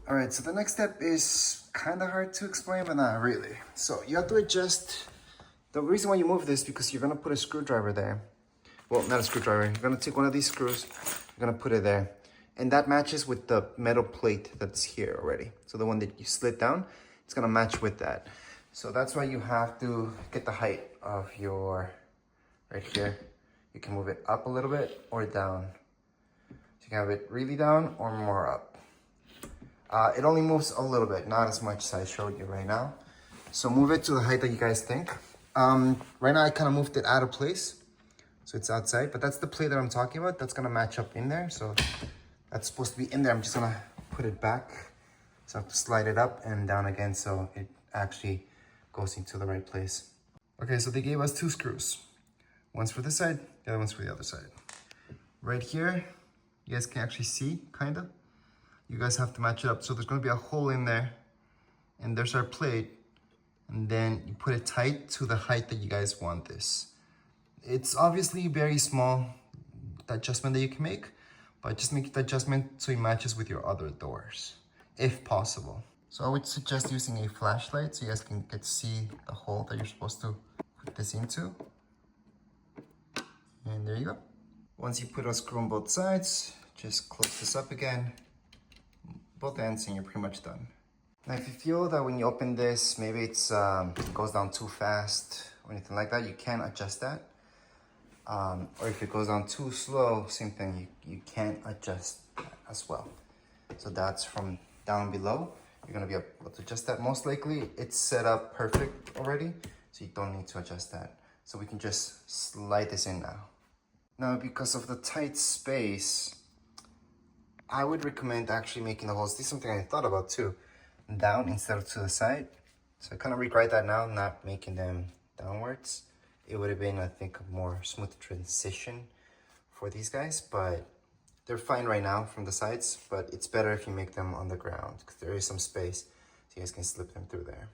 All right, so the next step is kind of hard to explain, but not really. So you have to adjust. The reason why you move this is because you're gonna put a screwdriver there. Well, not a screwdriver. You're gonna take one of these screws, you're gonna put it there. And that matches with the metal plate that's here already. So the one that you slid down, it's gonna match with that. So that's why you have to get the height of your, right here. You can move it up a little bit or down. So you can have it really down or more up. It only moves a little bit, not as much as I showed you right now. So move it to the height that you guys think. Right now I kind of moved it out of place. So it's outside, but that's the plate that I'm talking about. That's gonna match up in there. So that's supposed to be in there. I'm just gonna put it back. So I have to slide it up and down again so it actually goes into the right place. Okay, so they gave us 2 screws. One's for this side, the other one's for the other side. Right here, you guys can actually see, kinda. You guys have to match it up. So there's gonna be a hole in there, and there's our plate. And then you put it tight to the height that you guys want this. It's obviously very small, the adjustment that you can make, but just make the adjustment so it matches with your other doors, if possible. So I would suggest using a flashlight so you guys can get to see the hole that you're supposed to put this into. And there you go. Once you put a screw on both sides, just close this up again, both ends, and you're pretty much done. Now, if you feel that when you open this, maybe it goes down too fast or anything like that, you can adjust that. Or if it goes down too slow, same thing, you can adjust that as well. So that's from down below. You're gonna be able to adjust that. Most likely it's set up perfect already, so you don't need to adjust that. So we can just slide this in now. Now, because of the tight space, I would recommend actually making the holes. This is something I thought about too. Down instead of to the side. So I kind of regret that now, not making them downwards. It would have been, I think, a more smooth transition for these guys, but they're fine right now from the sides, but it's better if you make them on the ground because there is some space so you guys can slip them through there.